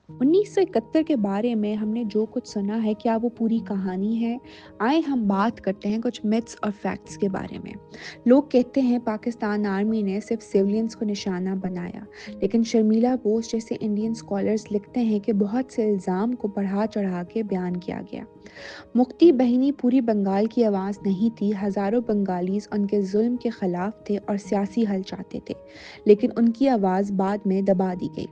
1971 के बारे में हमने जो कुछ सुना है, क्या वो पूरी कहानी है? आइए हम बात करते हैं कुछ मिथ्स और फैक्ट्स के बारे में। लोग कहते हैं पाकिस्तान आर्मी ने सिर्फ सिविलियंस को निशाना बनाया, लेकिन शर्मिला बोस जैसे इंडियन स्कॉलर्स लिखते हैं कि बहुत से इल्ज़ाम को बढ़ा चढ़ा के बयान किया गया। मुक्ति बहिनी पूरी बंगाल की आवाज़ नहीं थी, हज़ारों बंगालीज उनके जुल्म के खिलाफ थे और सियासी हल चाहते थे, लेकिन उनकी आवाज़ बाद में दबा दी गई।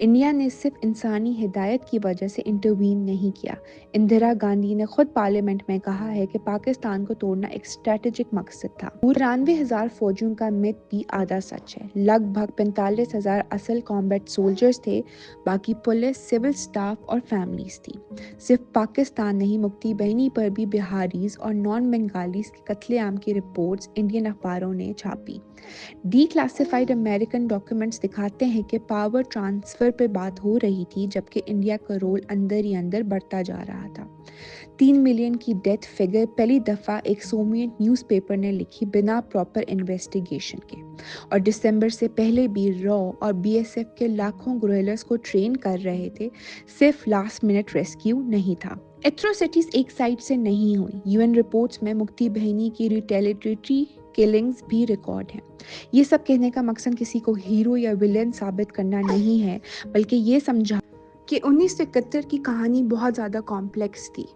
इंडिया ने सिर्फ इंसानी हिदायत की वजह से इंटरवीन नहीं किया। इंदिरा गांधी ने खुद पार्लियामेंट में कहा है कि पाकिस्तान को तोड़ना एक स्ट्रेटेजिक मकसद था। 93,000 फौजियों का मिथ भी आधा सच है। लगभग 45,000 असल कॉम्बैट सोल्जर्स थे, बाकी पुलिस, सिविल स्टाफ और फैमिलीज थी। सिर्फ पाकिस्तान नहीं, मुक्ति बहनी पर भी बिहारीज और नॉन बंगालीज के कत्लेआम की रिपोर्ट्स इंडियन अखबारों ने छापी। डीक्लासिफाइड अमेरिकन डॉक्यूमेंट्स दिखाते हैं कि पावर ट्रांसफर पर बात हो रही थी, जबकि इंडिया का रोल अंदर ही अंदर बढ़ता जा रहा था। 3 मिलियन की डेथ फिगर पहली दफ़ा एक सोवियत न्यूज़पेपर ने लिखी बिना प्रॉपर इन्वेस्टिगेशन के। और दिसंबर से पहले भी रॉ और बीएसएफ के लाखों ग्रोयलर्स को ट्रेन कर रहे थे, सिर्फ लास्ट मिनट रेस्क्यू नहीं था। एट्रोसिटीज एक साइड से नहीं हुई। यूएन रिपोर्ट्स में मुक्ति बहनी की रिटेलिटरी किलिंग्स भी रिकॉर्ड हैं। ये सब कहने का मकसद किसी को हीरो या विलेन साबित करना नहीं है, बल्कि ये समझा कि 1971 की कहानी बहुत ज़्यादा कॉम्प्लेक्स थी।